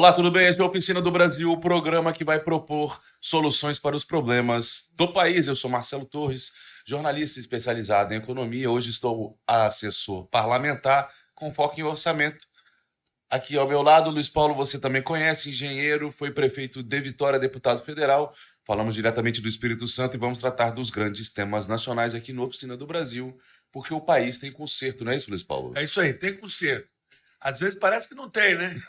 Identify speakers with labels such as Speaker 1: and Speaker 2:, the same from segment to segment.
Speaker 1: Olá, tudo bem? Esse é a Oficina do Brasil, o programa que vai propor soluções para os problemas do país. Eu sou Marcelo Torres, jornalista especializado em economia. Hoje estou assessor parlamentar com foco em orçamento. Aqui ao meu lado, Luiz Paulo, você também conhece, engenheiro, foi prefeito de Vitória, deputado federal. Falamos diretamente do Espírito Santo e vamos tratar dos grandes temas nacionais aqui no Oficina do Brasil, porque o país tem conserto, não é isso, Luiz Paulo?
Speaker 2: É isso aí, tem conserto. Às vezes parece que não tem, né?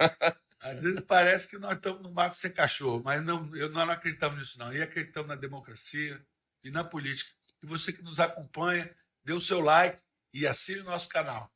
Speaker 2: Às vezes parece que nós estamos no mato sem cachorro, mas nós não acreditamos nisso, não. E acreditamos na democracia e na política. E você que nos acompanha, dê o seu like e assine o nosso canal.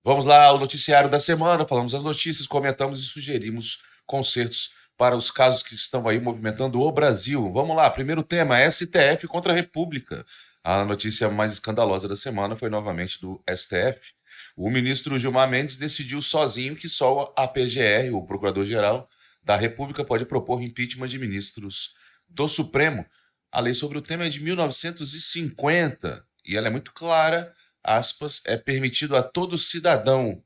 Speaker 1: Vamos lá ao noticiário da semana, falamos as notícias, comentamos e sugerimos consertos para os casos que estão aí movimentando o Brasil. Vamos lá, primeiro tema, STF contra a República. A notícia mais escandalosa da semana foi novamente do STF. O ministro Gilmar Mendes decidiu sozinho que só a PGR, o Procurador-Geral da República, pode propor impeachment de ministros do Supremo. A lei sobre o tema é de 1950 e ela é muito clara, aspas, é permitido a todo cidadão,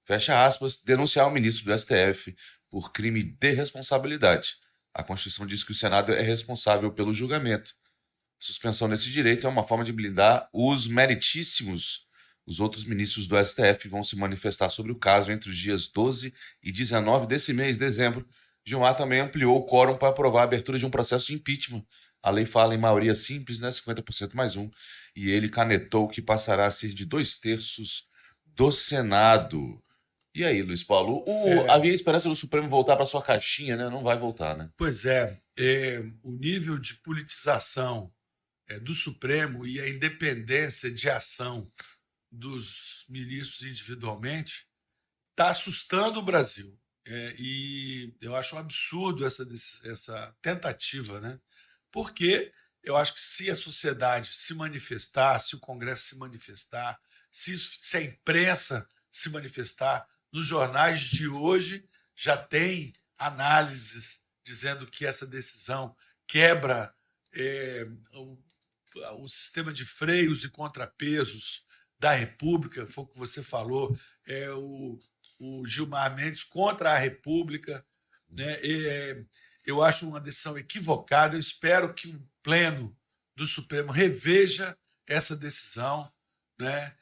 Speaker 1: fecha aspas, denunciar o ministro do STF por crime de responsabilidade. A Constituição diz que o Senado é responsável pelo julgamento. A suspensão desse direito é uma forma de blindar os meritíssimos. Os outros ministros do STF vão se manifestar sobre o caso entre os dias 12 e 19 desse mês, dezembro. Gilmar também ampliou o quórum para aprovar a abertura de um processo de impeachment. A lei fala em maioria simples, né, 50% mais um, e ele canetou que passará a ser de 2/3 do Senado. E aí, Luiz Paulo? Havia esperança do Supremo voltar para sua caixinha, né? Não vai voltar, né?
Speaker 2: Pois o nível de politização do Supremo e a independência de ação dos ministros individualmente está assustando o Brasil. E eu acho um absurdo essa tentativa, né? Porque eu acho que se a sociedade se manifestar, se o Congresso se manifestar, se a imprensa se manifestar, nos jornais de hoje já tem análises dizendo que essa decisão quebra o sistema de freios e contrapesos da República, foi o que você falou, o Gilmar Mendes contra a República, né? Eu acho uma decisão equivocada. Eu espero que o Pleno do Supremo reveja essa decisão, né?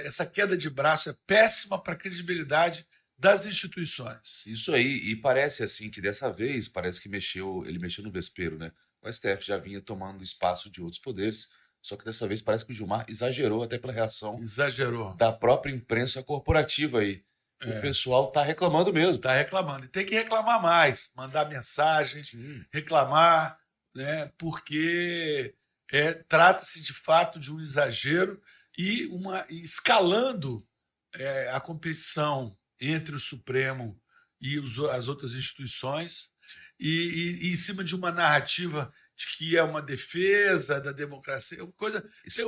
Speaker 2: Essa queda de braço é péssima para a credibilidade das instituições.
Speaker 1: Isso aí, e parece assim que dessa vez, parece que ele mexeu no vespeiro, né? O STF já vinha tomando espaço de outros poderes, só que dessa vez parece que o Gilmar exagerou até pela reação da própria imprensa corporativa aí. O pessoal tá reclamando mesmo.
Speaker 2: Está reclamando. E tem que reclamar mais, mandar mensagem, reclamar, né? Porque trata-se de fato de um exagero e escalando a competição entre o Supremo e as outras instituições e em cima de uma narrativa de que é uma defesa da democracia, coisa.
Speaker 1: Isso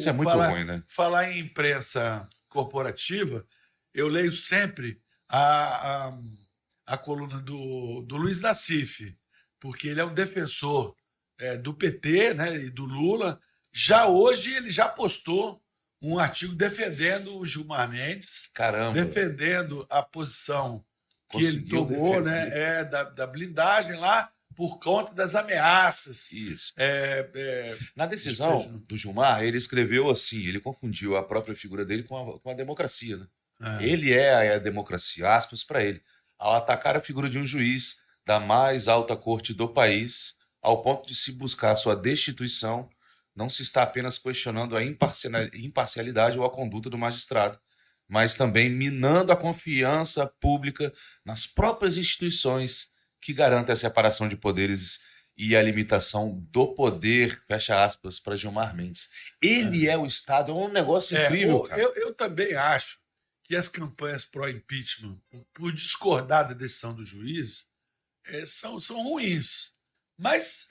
Speaker 1: é muito ruim, né?
Speaker 2: Falar em imprensa corporativa, eu leio sempre a coluna do Luiz Nassif, porque ele é um defensor do PT, né, e do Lula. Já hoje ele já postou um artigo defendendo o Gilmar Mendes, defendendo a posição que ele tomou, né, da blindagem lá por conta das ameaças.
Speaker 1: Isso. Na decisão do Gilmar, ele escreveu assim, ele confundiu a própria figura dele com a democracia, né? Ele é a democracia, aspas para ele, ao atacar a figura de um juiz da mais alta corte do país, ao ponto de se buscar sua destituição, não se está apenas questionando a imparcialidade ou a conduta do magistrado, mas também minando a confiança pública nas próprias instituições que garantem a separação de poderes e a limitação do poder, fecha aspas, para Gilmar Mendes. Ele é o Estado, é um negócio incrível, cara.
Speaker 2: Eu também acho que as campanhas pró-impeachment, por discordar da decisão do juiz, são ruins. Mas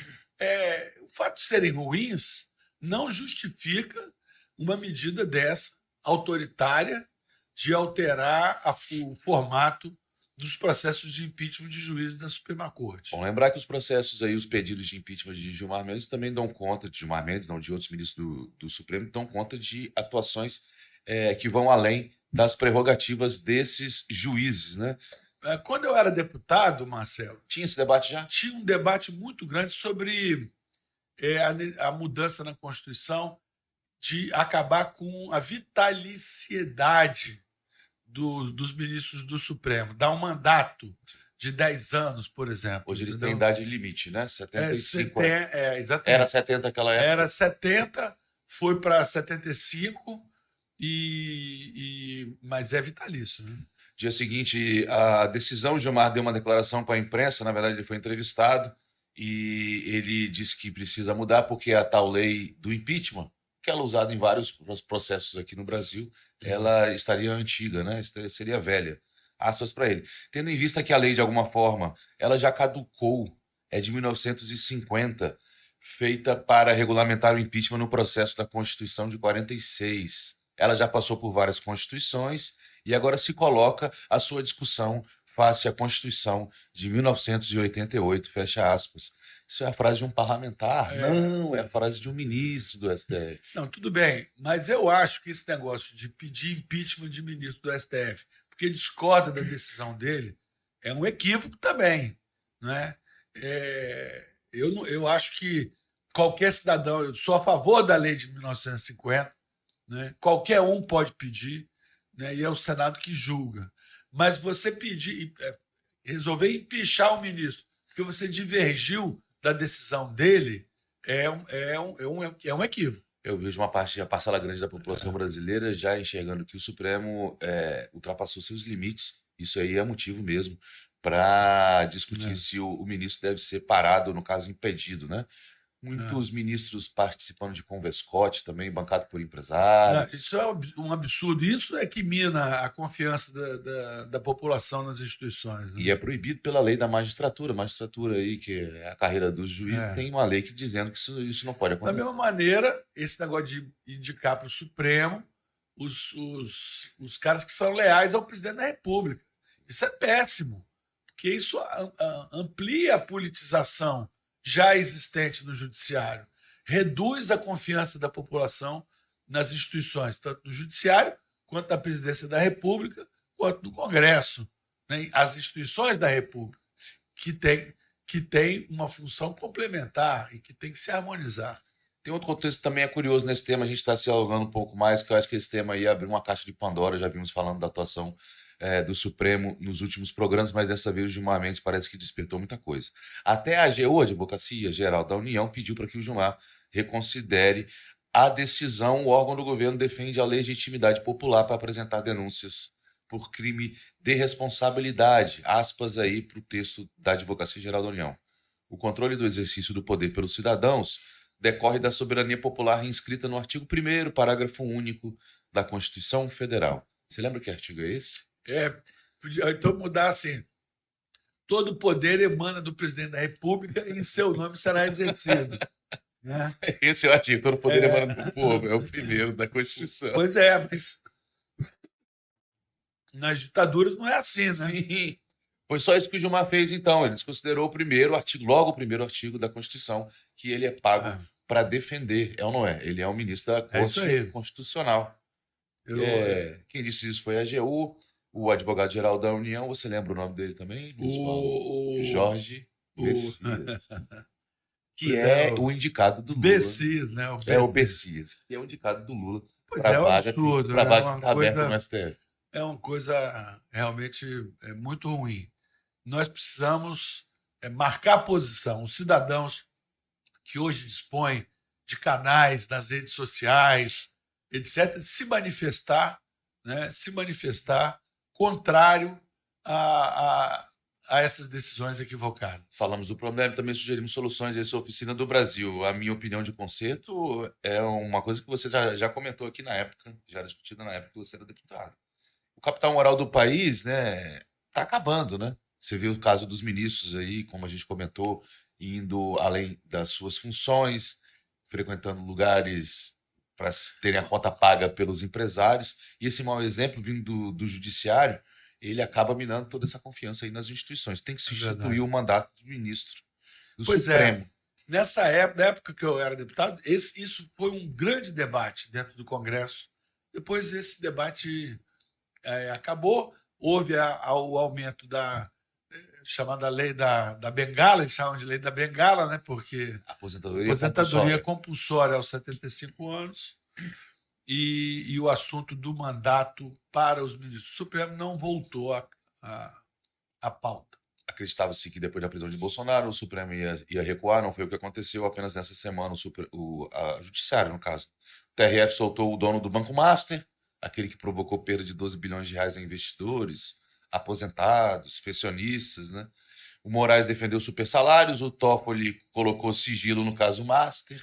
Speaker 2: o fato de serem ruins não justifica uma medida dessa, autoritária, de alterar o formato dos processos de impeachment de juízes da Suprema Corte.
Speaker 1: Bom, lembrar que os processos aí, os pedidos de impeachment de Gilmar Mendes também dão conta, de Gilmar Mendes, não de outros ministros do Supremo, dão conta de atuações que vão além das prerrogativas desses juízes, né?
Speaker 2: Quando eu era deputado, Marcelo,
Speaker 1: Tinha esse debate já?
Speaker 2: tinha um debate muito grande sobre a mudança na Constituição de acabar com a vitaliciedade dos ministros do Supremo, dar um mandato de 10 anos, por exemplo.
Speaker 1: Hoje eles têm
Speaker 2: entendeu?
Speaker 1: idade limite, né? 75.
Speaker 2: Exatamente.
Speaker 1: Era 70 naquela época.
Speaker 2: Era 70, foi para 75, mas é vitalício. Né?
Speaker 1: Dia seguinte, a decisão, o Gilmar deu uma declaração para a imprensa, na verdade ele foi entrevistado, e ele disse que precisa mudar porque a tal lei do impeachment, que ela é usada em vários processos aqui no Brasil, ela estaria antiga, né? Seria velha. Aspas para ele. Tendo em vista que a lei, de alguma forma, ela já caducou, é de 1950, feita para regulamentar o impeachment no processo da Constituição de 46. Ela já passou por várias constituições e agora se coloca a sua discussão face à Constituição de 1988, fecha aspas. Isso é a frase de um parlamentar? Não, é a frase de um ministro do STF.
Speaker 2: Não, tudo bem, mas eu acho que esse negócio de pedir impeachment de ministro do STF, porque discorda da decisão dele, é um equívoco também. Né? Eu acho que qualquer cidadão, eu sou a favor da lei de 1950, né? Qualquer um pode pedir, né? E é o Senado que julga. Mas você pedir, resolver empichar o ministro, porque você divergiu da decisão dele, é um equívoco.
Speaker 1: Eu vejo uma parcela grande da população brasileira já enxergando que o Supremo ultrapassou seus limites. Isso aí é motivo mesmo para discutir se o ministro deve ser parado, no caso, impedido, né? Muitos ministros participando de convescote também, bancado por empresários.
Speaker 2: Isso é um absurdo. Isso é que mina a confiança da população nas instituições. Né?
Speaker 1: E é proibido pela lei da magistratura. A magistratura aí, que é a carreira dos juízes, tem uma lei que dizendo que isso não pode acontecer.
Speaker 2: Da mesma maneira, esse negócio de indicar para o Supremo os caras que são leais ao presidente da República. Isso é péssimo, porque isso amplia a politização já existente no judiciário, reduz a confiança da população nas instituições, tanto do judiciário, quanto da presidência da República, quanto do Congresso. Né? As instituições da República, que tem uma função complementar e que tem que se harmonizar.
Speaker 1: Tem outro contexto que também é curioso nesse tema, a gente está se alongando um pouco mais, que eu acho que esse tema aí abriu uma caixa de Pandora, já vimos falando da atuação do Supremo nos últimos programas, mas dessa vez o Gilmar Mendes parece que despertou muita coisa. Até a AGU, a Advocacia Geral da União, pediu para que o Gilmar reconsidere a decisão. O órgão do governo defende a legitimidade popular para apresentar denúncias por crime de responsabilidade, aspas aí para o texto da Advocacia Geral da União. O controle do exercício do poder pelos cidadãos decorre da soberania popular inscrita no artigo 1º, parágrafo único da Constituição Federal. Você lembra que artigo é esse?
Speaker 2: Então mudar assim, todo poder emana do presidente da República e em seu nome será exercido. Né?
Speaker 1: Esse é o artigo, todo poder emana do povo, é o primeiro da Constituição.
Speaker 2: Pois é, mas nas ditaduras não é assim, né?
Speaker 1: Sim. Foi só isso que o Gilmar fez, então. Ele desconsiderou o primeiro artigo, logo o primeiro artigo da Constituição, que ele é pago para defender, é ou não é? Ele é o ministro da Corte Constitucional. Quem disse isso foi a AGU, o advogado-geral da União. Você lembra o nome dele também?
Speaker 2: O
Speaker 1: Jorge Bessias. Que é o indicado do Lula.
Speaker 2: Bessias, né?
Speaker 1: O Bessias, que é o indicado do Lula.
Speaker 2: Pois é, um absurdo.
Speaker 1: Para vaga que está aberta no STF.
Speaker 2: É uma coisa realmente muito ruim. Nós precisamos marcar posição. Os cidadãos que hoje dispõem de canais nas redes sociais, etc., se manifestar contrário a essas decisões equivocadas.
Speaker 1: Falamos do problema e também sugerimos soluções. Essa Oficina do Brasil. A minha opinião de conserto é uma coisa que você já comentou aqui na época, já era discutida na época que você era deputado. O capital moral do país, né, está acabando, né? Você vê o caso dos ministros aí, como a gente comentou, indo além das suas funções, frequentando lugares para terem a cota paga pelos empresários. E esse mau exemplo vindo do judiciário, ele acaba minando toda essa confiança aí nas instituições. Tem que substituir o mandato do ministro do Supremo.
Speaker 2: Na época que eu era deputado, isso foi um grande debate dentro do Congresso. Depois esse debate acabou, houve o aumento da chamada lei da Bengala, eles chamam de lei da Bengala, né? Porque aposentadoria compulsória aos 75 anos, e o assunto do mandato para os ministros do Supremo não voltou à pauta.
Speaker 1: Acreditava-se que depois da prisão de Bolsonaro, o Supremo ia recuar, não foi o que aconteceu. Apenas nessa semana, a Judiciário, no caso, o TRF soltou o dono do Banco Master, aquele que provocou perda de 12 bilhões de reais a investidores, aposentados, pensionistas, né? O Moraes defendeu super salários, o Toffoli colocou sigilo no caso Master.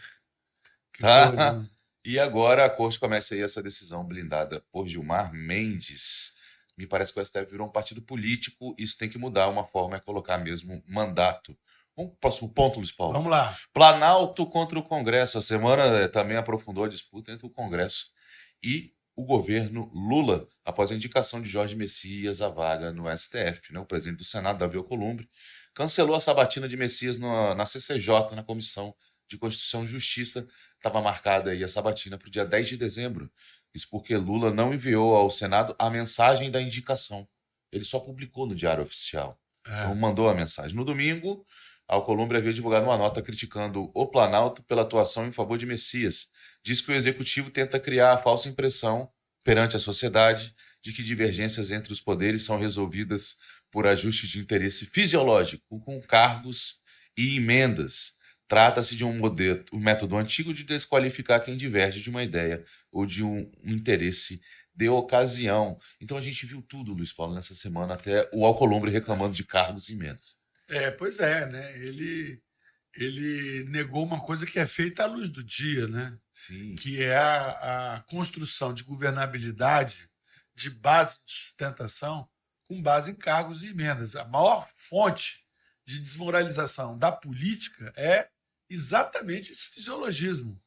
Speaker 1: Tá? Coisa. E agora a corte começa aí essa decisão blindada por Gilmar Mendes. Me parece que o STF virou um partido político, isso tem que mudar, uma forma é colocar mesmo mandato. Vamos pro próximo ponto, Luiz Paulo.
Speaker 2: Vamos lá.
Speaker 1: Planalto contra o Congresso. A semana também aprofundou a disputa entre o Congresso e o governo Lula, após a indicação de Jorge Messias à vaga no STF. Né? O presidente do Senado, Davi Alcolumbre, cancelou a sabatina de Messias na CCJ, na Comissão de Constituição e Justiça. Estava marcada aí a sabatina para o dia 10 de dezembro. Isso porque Lula não enviou ao Senado a mensagem da indicação. Ele só publicou no Diário Oficial. Não mandou a mensagem. No domingo, Alcolumbre havia divulgado uma nota criticando o Planalto pela atuação em favor de Messias. Diz que o executivo tenta criar a falsa impressão perante a sociedade de que divergências entre os poderes são resolvidas por ajuste de interesse fisiológico, com cargos e emendas. Trata-se de um método antigo de desqualificar quem diverge de uma ideia ou de um interesse de ocasião. Então a gente viu tudo, Luiz Paulo, nessa semana, até o Alcolumbre reclamando de cargos e emendas.
Speaker 2: Pois é, né? Ele negou uma coisa que é feita à luz do dia, né?
Speaker 1: Sim.
Speaker 2: Que é a construção de governabilidade de base de sustentação com base em cargos e emendas. A maior fonte de desmoralização da política é exatamente esse fisiologismo,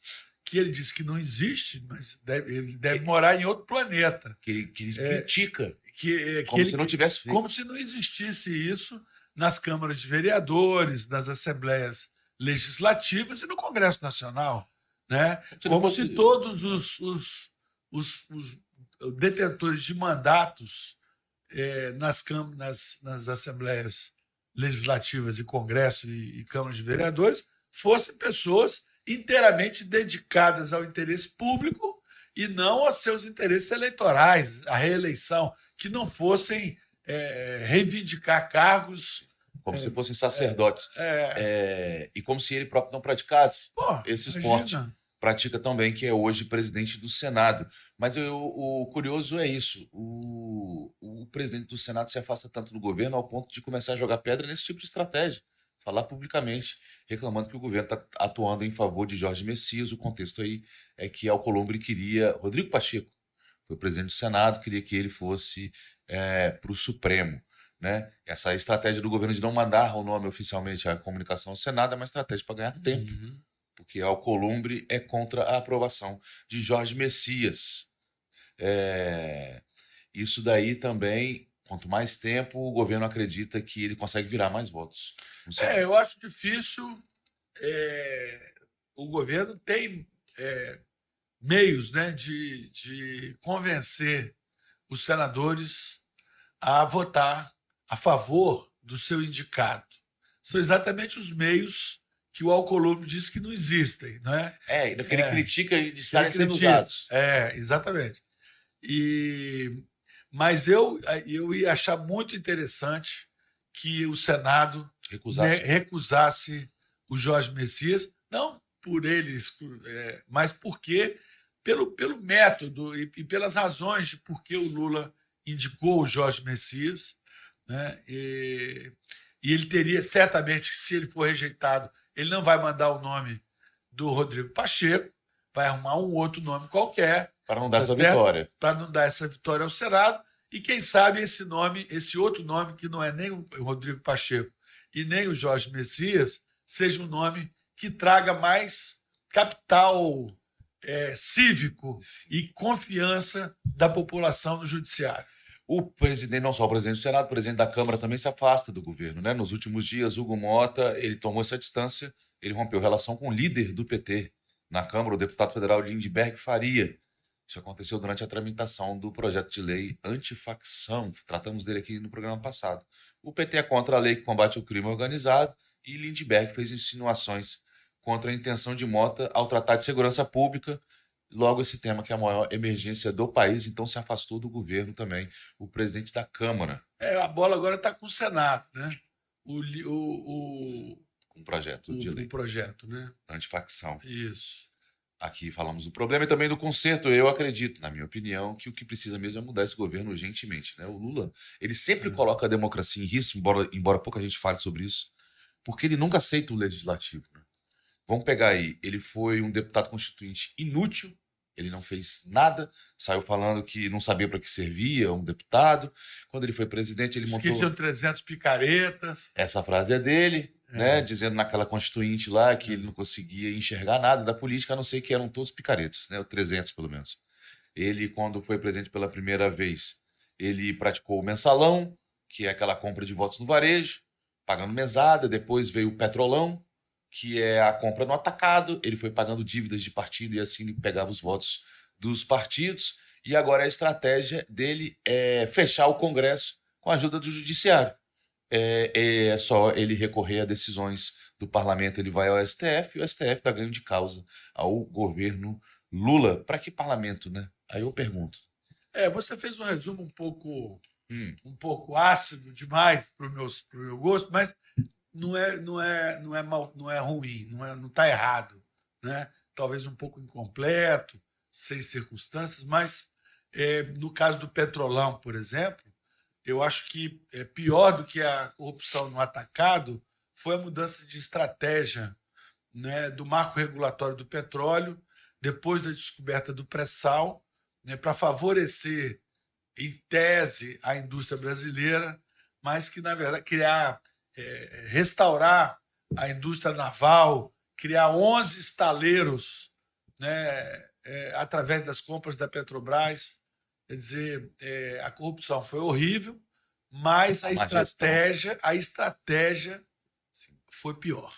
Speaker 2: que ele diz que não existe, mas ele deve morar em outro planeta.
Speaker 1: Que ele critica.
Speaker 2: Como
Speaker 1: se não tivesse feito.
Speaker 2: Como se não existisse isso nas câmaras de vereadores, nas assembleias legislativas e no Congresso Nacional. Né? Como se todos os detentores de mandatos nas assembleias legislativas e Congresso e câmaras de vereadores fossem pessoas inteiramente dedicadas ao interesse público e não aos seus interesses eleitorais, à reeleição, que não fossem reivindicar cargos...
Speaker 1: Como se fossem sacerdotes. E como se ele próprio não praticasse esse esporte. Pratica também, que é hoje presidente do Senado. Mas o curioso é isso. O presidente do Senado se afasta tanto do governo ao ponto de começar a jogar pedra nesse tipo de estratégia. Falar publicamente, reclamando que o governo está atuando em favor de Jorge Messias. O contexto aí é que Alcolumbre queria... Rodrigo Pacheco foi presidente do Senado, queria que ele fosse para o Supremo. Né? Essa estratégia do governo de não mandar o nome oficialmente à comunicação ao Senado é uma estratégia para ganhar tempo. Porque Alcolumbre é contra a aprovação de Jorge Messias. Isso daí também... Quanto mais tempo, o governo acredita que ele consegue virar mais votos.
Speaker 2: Eu acho difícil. O governo tem meios, né, de convencer os senadores a votar a favor do seu indicado. São exatamente os meios que o Alcolumbre diz que não existem. Né?
Speaker 1: Que ele critica de estarem sendo usados.
Speaker 2: Exatamente. Mas eu ia achar muito interessante que o Senado recusasse o Jorge Messias, não por eles, mas porque pelo método e pelas razões de por que o Lula indicou o Jorge Messias. Né? E ele teria, certamente, se ele for rejeitado, ele não vai mandar o nome do Rodrigo Pacheco, vai arrumar um outro nome qualquer,
Speaker 1: para não dar essa vitória.
Speaker 2: Para não dar essa vitória ao Senado. E quem sabe esse outro nome, que não é nem o Rodrigo Pacheco e nem o Jorge Messias, seja um nome que traga mais capital cívico e confiança da população no judiciário.
Speaker 1: O presidente, não só o presidente do Senado, o presidente da Câmara também se afasta do governo. Né? Nos últimos dias, Hugo Mota, ele tomou essa distância, ele rompeu relação com o líder do PT na Câmara, o deputado federal Lindbergh Faria. Isso aconteceu durante a tramitação do projeto de lei antifacção. Tratamos dele aqui no programa passado. O PT é contra a lei que combate o crime organizado e Lindbergh fez insinuações contra a intenção de Mota ao tratar de segurança pública. Logo, esse tema que é a maior emergência do país, então se afastou do governo também o presidente da Câmara.
Speaker 2: A bola agora está com o Senado, né? O
Speaker 1: Um projeto de lei.
Speaker 2: O projeto, né?
Speaker 1: Antifacção.
Speaker 2: Isso.
Speaker 1: Aqui falamos do problema e também do conserto. Eu acredito, na minha opinião, que o que precisa mesmo é mudar esse governo urgentemente, né? O Lula, ele sempre coloca a democracia em risco, embora pouca gente fale sobre isso, porque ele nunca aceita o legislativo, né? Vamos pegar aí, ele foi um deputado constituinte inútil, ele não fez nada, saiu falando que não sabia para que servia um deputado. Quando ele foi presidente, ele montou...
Speaker 2: que tinham 300 picaretas.
Speaker 1: Essa frase é dele, né? Dizendo naquela constituinte lá que ele não conseguia enxergar nada da política, a não ser que eram todos picaretas, né? 300 pelo menos. Ele, quando foi presidente pela primeira vez, ele praticou o mensalão, que é aquela compra de votos no varejo, pagando mesada. Depois veio o petrolão, que é a compra no atacado. Ele foi pagando dívidas de partido e assim ele pegava os votos dos partidos. E agora a estratégia dele é fechar o Congresso com a ajuda do Judiciário. É só ele recorrer a decisões do parlamento, ele vai ao STF e o STF dá ganho de causa ao governo Lula. Para que parlamento, né? Aí eu pergunto.
Speaker 2: Você fez um resumo um pouco ácido demais para o meu gosto, mas não é ruim, não está errado, né? Talvez um pouco incompleto, sem circunstâncias, mas no caso do Petrolão, por exemplo, eu acho que pior do que a corrupção no atacado foi a mudança de estratégia, né, do marco regulatório do petróleo, depois da descoberta do pré-sal, né, para favorecer, em tese, a indústria brasileira, mas que, na verdade, restaurar a indústria naval, criar 11 estaleiros, né, através das compras da Petrobras. Quer dizer, a corrupção foi horrível, mas a estratégia foi pior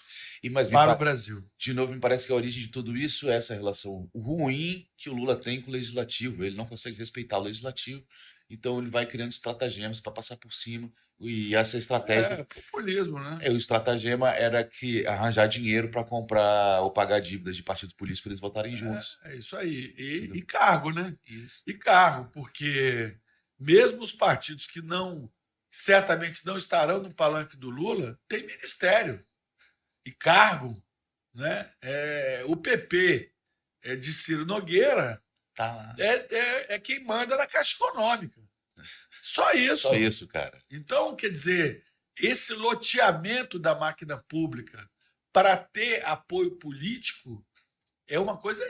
Speaker 2: para o Brasil.
Speaker 1: De novo, me parece que a origem de tudo isso é essa relação ruim que o Lula tem com o legislativo. Ele não consegue respeitar o legislativo, então ele vai criando estratagemas para passar por cima. E essa estratégia...
Speaker 2: É populismo, né?
Speaker 1: O estratagema era que arranjar dinheiro para comprar ou pagar dívidas de partidos políticos para eles votarem juntos.
Speaker 2: É isso aí. E cargo, né?
Speaker 1: Isso.
Speaker 2: E cargo, porque mesmo os partidos que certamente não estarão no palanque do Lula, têm ministério e cargo, né? O PP de Ciro Nogueira
Speaker 1: tá lá.
Speaker 2: É quem manda na Caixa Econômica. Só isso.
Speaker 1: Só isso, cara.
Speaker 2: Então, quer dizer, esse loteamento da máquina pública para ter apoio político é uma coisa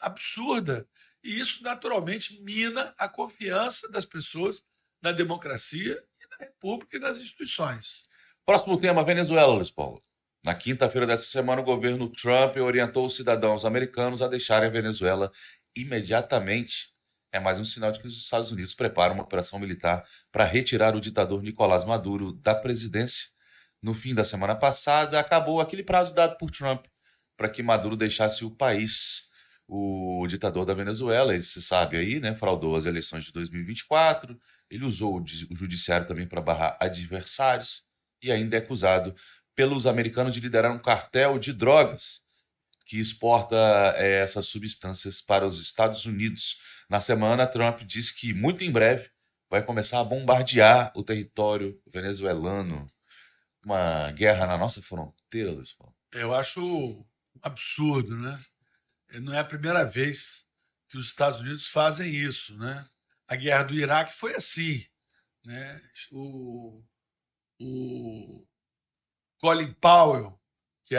Speaker 2: absurda. E isso, naturalmente, mina a confiança das pessoas na democracia e na República e nas instituições.
Speaker 1: Próximo tema, Venezuela, Luiz Paulo. Na quinta-feira dessa semana, o governo Trump orientou os cidadãos americanos a deixarem a Venezuela imediatamente. É mais um sinal de que os Estados Unidos preparam uma operação militar para retirar o ditador Nicolás Maduro da presidência. No fim da semana passada, acabou aquele prazo dado por Trump para que Maduro deixasse o país. O ditador da Venezuela, ele se sabe aí, né, fraudou as eleições de 2024, ele usou o judiciário também para barrar adversários e ainda é acusado pelos americanos de liderar um cartel de drogas que exporta essas substâncias para os Estados Unidos. Na semana, Trump disse que muito em breve vai começar a bombardear o território venezuelano. Uma guerra na nossa fronteira, Luiz Paulo.
Speaker 2: Eu acho um absurdo, né? Não é a primeira vez que os Estados Unidos fazem isso, né? A guerra do Iraque foi assim, né? O Colin Powell, que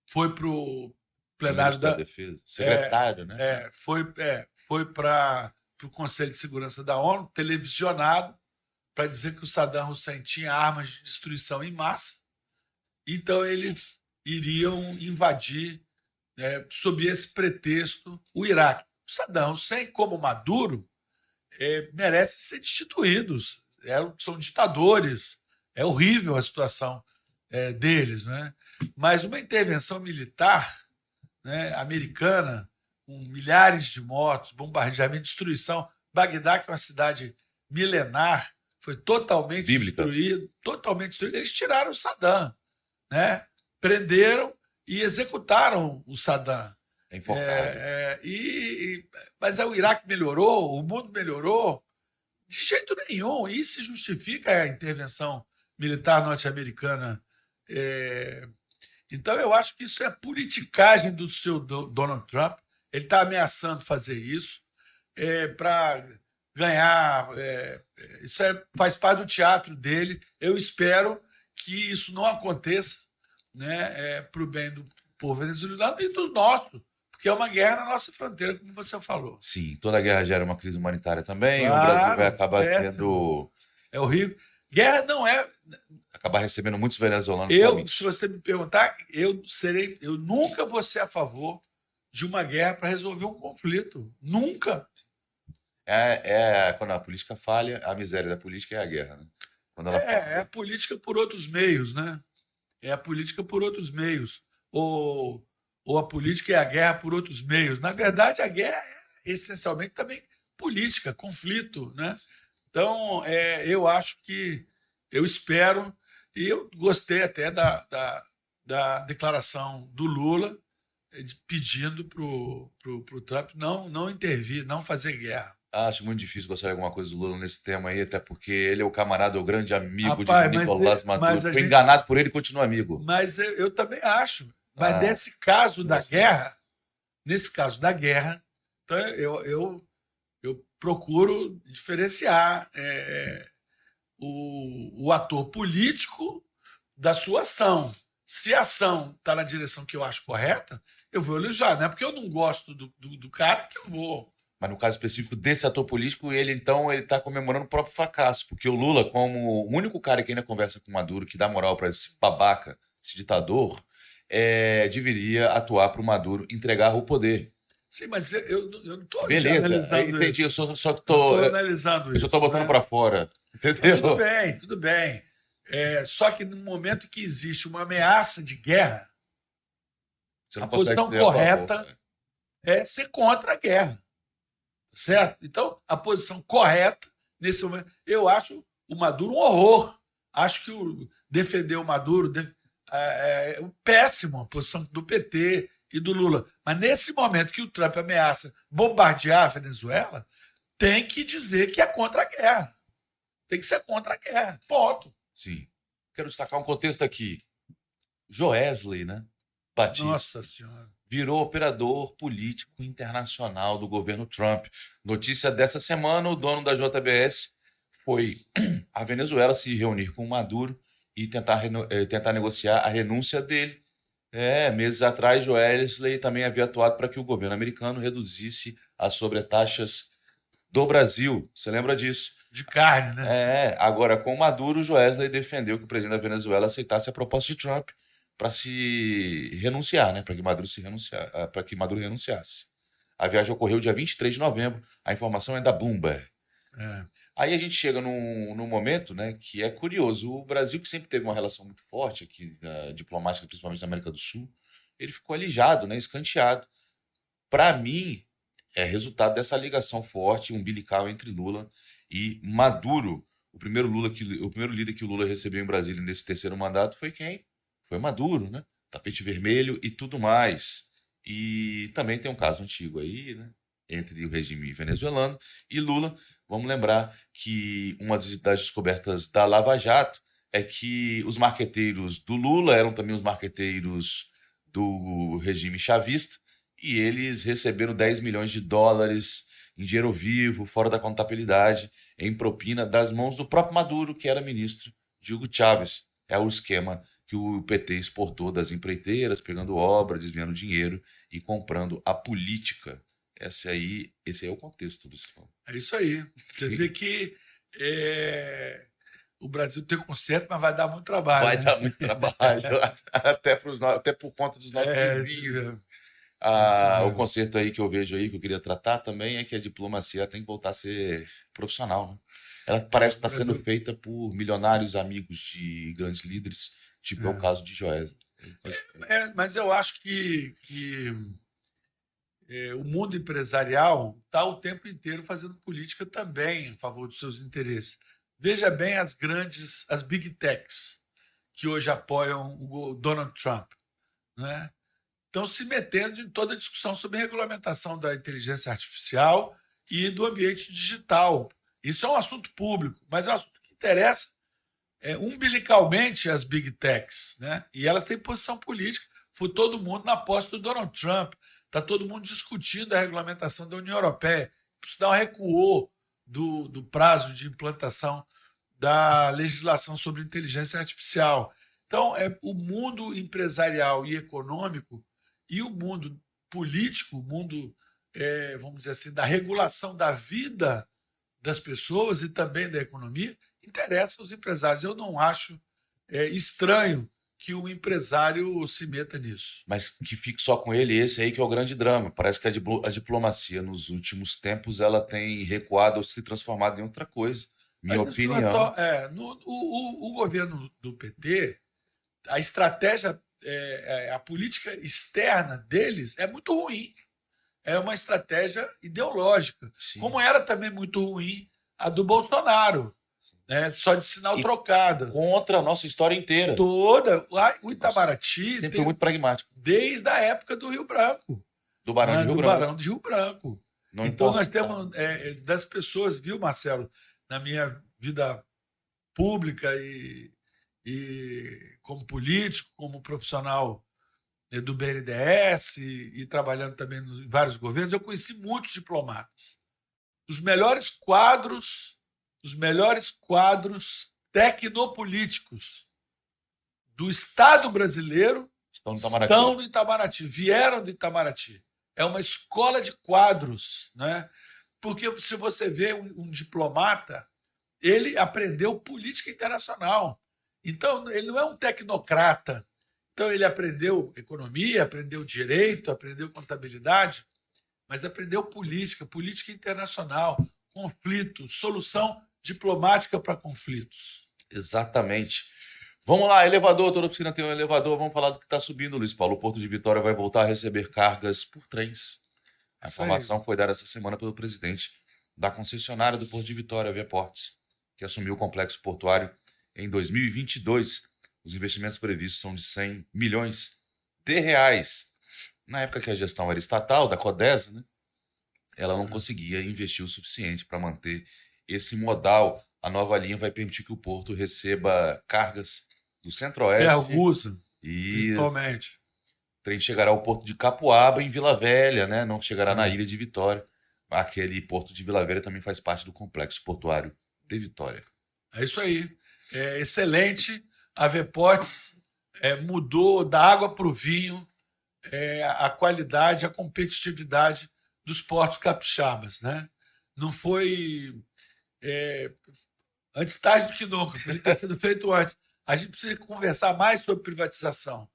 Speaker 2: foi para o plenário da
Speaker 1: defesa, secretário, né?
Speaker 2: Foi para o Conselho de Segurança da ONU, televisionado, para dizer que o Saddam Hussein tinha armas de destruição em massa. Então eles iriam invadir, sob esse pretexto, o Iraque. O Saddam Hussein, como Maduro, merece ser destituídos. São ditadores. É horrível a situação deles, né? Mas uma intervenção militar, né, americana com milhares de mortos, bombardeamento, destruição. Bagdá, que é uma cidade milenar, foi totalmente
Speaker 1: Bíblica.
Speaker 2: destruída, totalmente destruída. Eles tiraram o Saddam, né? Prenderam e executaram o Saddam.
Speaker 1: Enforcado.
Speaker 2: Mas o Iraque melhorou, o mundo melhorou? De jeito nenhum. Isso justifica a intervenção militar norte-americana. Então, eu acho que isso é politicagem do seu Donald Trump. Ele está ameaçando fazer isso para ganhar. Isso faz parte do teatro dele. Eu espero que isso não aconteça, né, para o bem do povo venezuelano e do nosso, porque é uma guerra na nossa fronteira, como você falou.
Speaker 1: Sim, toda guerra gera uma crise humanitária também.
Speaker 2: Claro,
Speaker 1: o Brasil vai acabar
Speaker 2: péssimo. É horrível. Guerra não é.
Speaker 1: Acabar recebendo muitos venezuelanos.
Speaker 2: Se você me perguntar, eu nunca vou ser a favor de uma guerra para resolver um conflito. Nunca.
Speaker 1: Quando a política falha, a miséria da política é a guerra, né? Quando ela
Speaker 2: É a política por outros meios, né? É a política por outros meios. Ou a política é a guerra por outros meios. Na verdade, a guerra é essencialmente também política, conflito, né? Então, eu acho que, eu espero, e eu gostei até da declaração do Lula pedindo para o Trump não intervir, não fazer guerra.
Speaker 1: Acho muito difícil gostar de alguma coisa do Lula nesse tema aí, até porque ele é o camarada, o grande amigo de Nicolás Maduro. Foi enganado por ele e continua amigo.
Speaker 2: Mas eu também acho. Mas nesse caso da guerra, então eu procuro diferenciar o ator político da sua ação. Se a ação está na direção que eu acho correta, eu vou elogiar. Não é porque eu não gosto do cara que eu vou.
Speaker 1: Mas no caso específico desse ator político, ele está comemorando o próprio fracasso, porque o Lula, como o único cara que ainda conversa com o Maduro, que dá moral para esse babaca, esse ditador, deveria atuar para o Maduro entregar o poder.
Speaker 2: Sim, mas eu não estou
Speaker 1: analisando entendi, isso. Eu só estou
Speaker 2: analisando isso.
Speaker 1: Eu só estou botando para fora. Entendeu?
Speaker 2: Tudo bem. Só que no momento que existe uma ameaça de guerra, a posição correta é ser contra a guerra. Certo? Então, a posição correta nesse momento, eu acho o Maduro um horror. Acho que defender o Maduro é péssimo, a posição do PT e do Lula. Mas nesse momento que o Trump ameaça bombardear a Venezuela, tem que dizer que é contra a guerra. Tem que ser contra a guerra. Ponto.
Speaker 1: Sim. Quero destacar um contexto aqui. Joesley, né? Batista.
Speaker 2: Nossa Senhora.
Speaker 1: Virou operador político internacional do governo Trump. Notícia dessa semana, o dono da JBS foi à Venezuela se reunir com o Maduro e tentar negociar a renúncia dele. Meses atrás, Joesley também havia atuado para que o governo americano reduzisse as sobretaxas do Brasil. Você lembra disso?
Speaker 2: De carne, né?
Speaker 1: Agora, com o Maduro, Joesley defendeu que o presidente da Venezuela aceitasse a proposta de Trump para se renunciar, né? Para que Maduro renunciasse. A viagem ocorreu dia 23 de novembro. A informação é da Bloomberg. Aí a gente chega num momento, né, que é curioso. O Brasil, que sempre teve uma relação muito forte aqui, diplomática, principalmente na América do Sul, ele ficou alijado, né, escanteado. Para mim, é resultado dessa ligação forte, umbilical entre Lula e Maduro. O primeiro líder que o Lula recebeu em Brasília nesse terceiro mandato foi quem? Foi Maduro, né? Tapete vermelho e tudo mais. E também tem um caso antigo aí, né? Entre o regime venezuelano e Lula. Vamos lembrar que uma das descobertas da Lava Jato é que os marqueteiros do Lula eram também os marqueteiros do regime chavista e eles receberam 10 milhões de dólares em dinheiro vivo, fora da contabilidade, em propina das mãos do próprio Maduro, que era ministro de Hugo Chávez. É o esquema que o PT exportou das empreiteiras, pegando obra, desviando dinheiro e comprando a política. Esse aí é o contexto do esquema.
Speaker 2: É isso aí. Você vê que o Brasil tem conserto, mas vai dar muito trabalho.
Speaker 1: Vai dar muito trabalho, até por conta dos nossos vizinhos. O conceito aí que eu vejo aí, que eu queria tratar também, é que a diplomacia tem que voltar a ser profissional, né? Ela parece estar sendo feita por milionários amigos de grandes líderes, tipo é o caso de Joesley.
Speaker 2: Mas eu acho que o mundo empresarial está o tempo inteiro fazendo política também em favor dos seus interesses. Veja bem as big techs, que hoje apoiam o Donald Trump, né? Estão se metendo em toda a discussão sobre regulamentação da inteligência artificial e do ambiente digital. Isso é um assunto público, mas é um assunto que interessa umbilicalmente as big techs, né? E elas têm posição política. Foi todo mundo na posse do Donald Trump. Está todo mundo discutindo a regulamentação da União Europeia. Isso dá um recuo do prazo de implantação da legislação sobre inteligência artificial. Então, o mundo empresarial e econômico e o mundo político, o mundo, vamos dizer assim, da regulação da vida das pessoas e também da economia, interessa aos empresários. Eu não acho estranho que o empresário se meta nisso.
Speaker 1: Mas que fique só com ele, esse aí que é o grande drama. Parece que a diplomacia nos últimos tempos ela tem recuado ou se transformado em outra coisa. Minha opinião.
Speaker 2: O governo do PT, a estratégia, a política externa deles é muito ruim. É uma estratégia ideológica.
Speaker 1: Sim.
Speaker 2: Como era também muito ruim a do Bolsonaro. Né? Só de sinal trocado.
Speaker 1: Contra a nossa história inteira.
Speaker 2: Toda. O Itamaraty
Speaker 1: sempre foi muito pragmático.
Speaker 2: Desde a época do Rio Branco.
Speaker 1: Do Barão de Rio Branco.
Speaker 2: Barão de Rio Branco.
Speaker 1: Não
Speaker 2: então
Speaker 1: importa.
Speaker 2: nós temos das pessoas, viu, Marcelo, na minha vida pública e como político, como profissional do BNDES e trabalhando também em vários governos, eu conheci muitos diplomatas. Os melhores quadros tecnopolíticos do Estado brasileiro estão no Itamaraty, vieram do Itamaraty. É uma escola de quadros, né? Porque se você vê um diplomata, ele aprendeu política internacional. Então, ele não é um tecnocrata. Então, ele aprendeu economia, aprendeu direito, aprendeu contabilidade, mas aprendeu política internacional, conflito, solução diplomática para conflitos.
Speaker 1: Exatamente. Vamos lá, elevador, toda oficina tem um elevador. Vamos falar do que está subindo, Luiz Paulo. O Porto de Vitória vai voltar a receber cargas por trens. A informação foi dada essa semana pelo presidente da concessionária do Porto de Vitória, a Viaportes, que assumiu o complexo portuário em 2022. Os investimentos previstos são de 100 milhões de reais. Na época que a gestão era estatal, da Codesa, né, ela não conseguia investir o suficiente para manter esse modal. A nova linha vai permitir que o Porto receba cargas do Centro-Oeste.
Speaker 2: Ferguson, principalmente.
Speaker 1: O trem chegará ao Porto de Capuaba, em Vila Velha, né? Não chegará na Ilha de Vitória. Aquele Porto de Vila Velha também faz parte do complexo portuário de Vitória.
Speaker 2: É isso aí. É excelente. A Viaportes mudou da água para o vinho a qualidade, a competitividade dos portos capixabas, né? Não foi antes tarde do que nunca, podia ter sido feito antes. A gente precisa conversar mais sobre privatização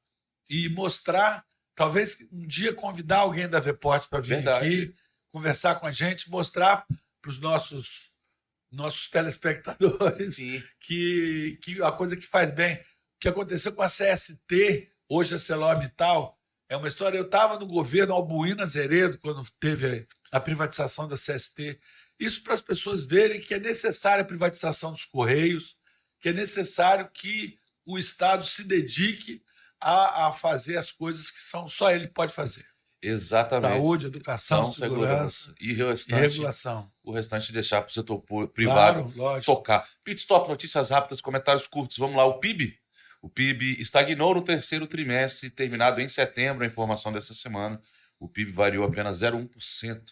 Speaker 2: e mostrar, talvez um dia convidar alguém da Viaportes para vir aqui, conversar com a gente, mostrar para os nossos telespectadores que a coisa que faz bem. O que aconteceu com a CST, hoje a ArcelorMittal, é uma história. Eu estava no governo Albuína Zeredo, quando teve a privatização da CST. Isso para as pessoas verem que é necessária a privatização dos Correios, que é necessário que o Estado se dedique a fazer as coisas que só ele pode fazer.
Speaker 1: Exatamente.
Speaker 2: Saúde, educação, segurança
Speaker 1: e
Speaker 2: regulação.
Speaker 1: O restante deixar para o setor privado tocar. Pit Stop, notícias rápidas, comentários curtos. Vamos lá, o PIB. O PIB estagnou no terceiro trimestre, terminado em setembro, a informação dessa semana. O PIB variou apenas 0,1%.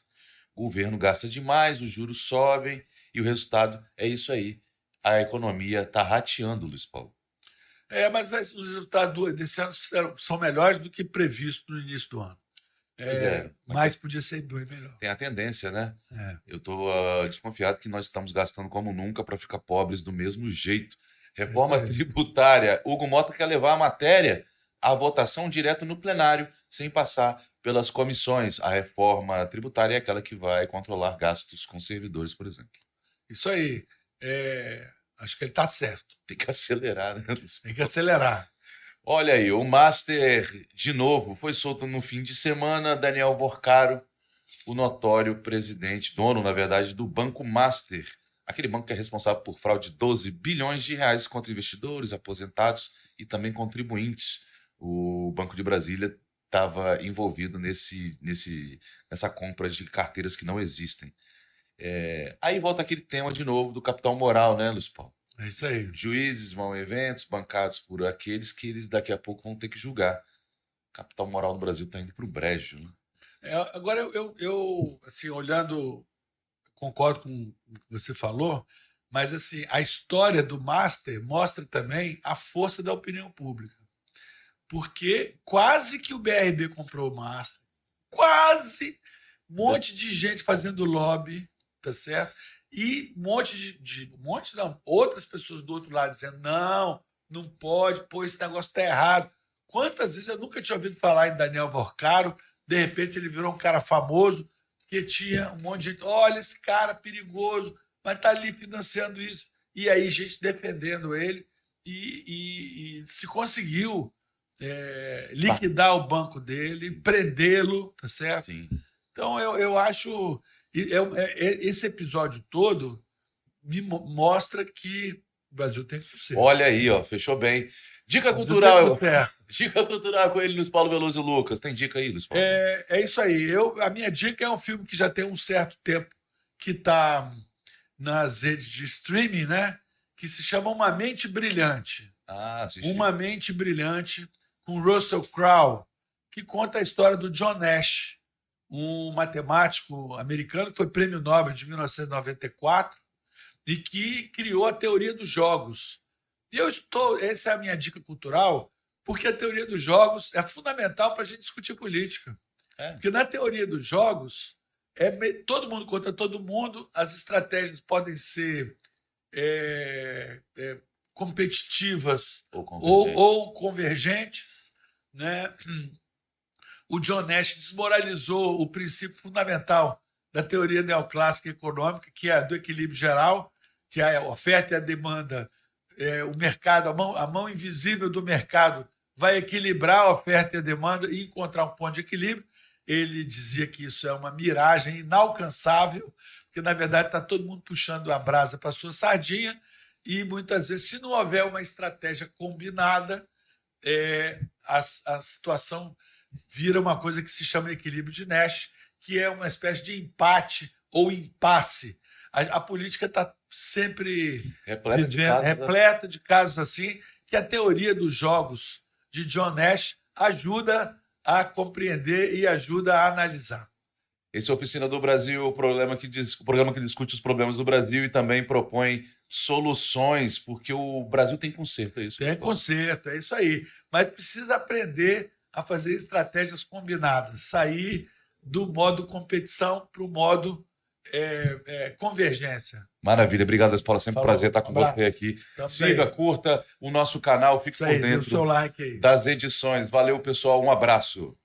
Speaker 1: O governo gasta demais, os juros sobem e o resultado é isso aí. A economia está rateando, Luiz Paulo.
Speaker 2: Mas os resultados desse ano são melhores do que previsto no início do ano. Mas podia ser bem melhor.
Speaker 1: Tem a tendência, né? Eu estou desconfiado que nós estamos gastando como nunca para ficar pobres do mesmo jeito. Reforma tributária. Hugo Mota quer levar a matéria à votação direto no plenário, sem passar pelas comissões. A reforma tributária é aquela que vai controlar gastos com servidores, por exemplo.
Speaker 2: Isso aí. Acho que ele está certo.
Speaker 1: Tem que acelerar, né?
Speaker 2: Tem que acelerar.
Speaker 1: Olha aí, o Master, de novo, foi solto no fim de semana. Daniel Vorcaro o notório presidente, dono, na verdade, do Banco Master, aquele banco que é responsável por fraude de 12 bilhões de reais contra investidores, aposentados e também contribuintes. O Banco de Brasília estava envolvido nessa compra de carteiras que não existem. Aí volta aquele tema de novo do capital moral, né, Luiz Paulo?
Speaker 2: É isso aí.
Speaker 1: Juízes vão a eventos bancados por aqueles que eles daqui a pouco vão ter que julgar. Capital moral no Brasil está indo para o brejo, né?
Speaker 2: Agora, eu assim, olhando, concordo com o que você falou, mas assim, a história do Master mostra também a força da opinião pública. Porque quase que o BRB comprou o Master, quase, um monte de gente fazendo lobby, tá certo? E um monte não, outras pessoas do outro lado dizendo não pode, pô, esse negócio tá errado. Quantas vezes eu nunca tinha ouvido falar em Daniel Vorcaro, de repente ele virou um cara famoso, que tinha um monte de gente, olha esse cara perigoso, mas tá ali financiando isso. E aí gente defendendo ele e se conseguiu liquidar o banco dele, prendê-lo, tá certo?
Speaker 1: Sim.
Speaker 2: Então eu acho... esse episódio todo me mostra que o Brasil tem que ser.
Speaker 1: Olha aí, ó, fechou bem. Dica cultural. Dica cultural com ele, Luiz Paulo Veloso e Lucas. Tem dica aí, Luiz Paulo?
Speaker 2: É isso aí. A minha dica é um filme que já tem um certo tempo que está nas redes de streaming, né? Que se chama Uma Mente Brilhante.
Speaker 1: Assisti.
Speaker 2: Uma Mente Brilhante, com Russell Crowe, que conta a história do John Nash, um matemático americano que foi prêmio Nobel de 1994 e que criou a teoria dos jogos. E essa é a minha dica cultural, porque a teoria dos jogos é fundamental para a gente discutir política. Porque na teoria dos jogos, todo mundo contra todo mundo, as estratégias podem ser competitivas ou convergentes, né? O John Nash desmoralizou o princípio fundamental da teoria neoclássica econômica, que é a do equilíbrio geral, que é a oferta e a demanda, o mercado, a mão invisível do mercado vai equilibrar a oferta e a demanda e encontrar um ponto de equilíbrio. Ele dizia que isso é uma miragem inalcançável, porque, na verdade, está todo mundo puxando a brasa para a sua sardinha e, muitas vezes, se não houver uma estratégia combinada, a situação vira uma coisa que se chama equilíbrio de Nash, que é uma espécie de empate ou impasse. A política está sempre repleta de casos assim, que a teoria dos jogos de John Nash ajuda a compreender e ajuda a analisar.
Speaker 1: Esse é a Oficina do Brasil, o programa que discute os problemas do Brasil e também propõe soluções, porque o Brasil tem conserto, é isso?
Speaker 2: Tem conserto, é isso aí. Mas precisa aprender a fazer estratégias combinadas, sair do modo competição para o modo convergência.
Speaker 1: Maravilha, obrigado, Luiz Paulo. Sempre um prazer estar com você aqui. Siga, curta o nosso canal, fique por dentro
Speaker 2: do seu like aí
Speaker 1: das edições. Valeu, pessoal, um abraço.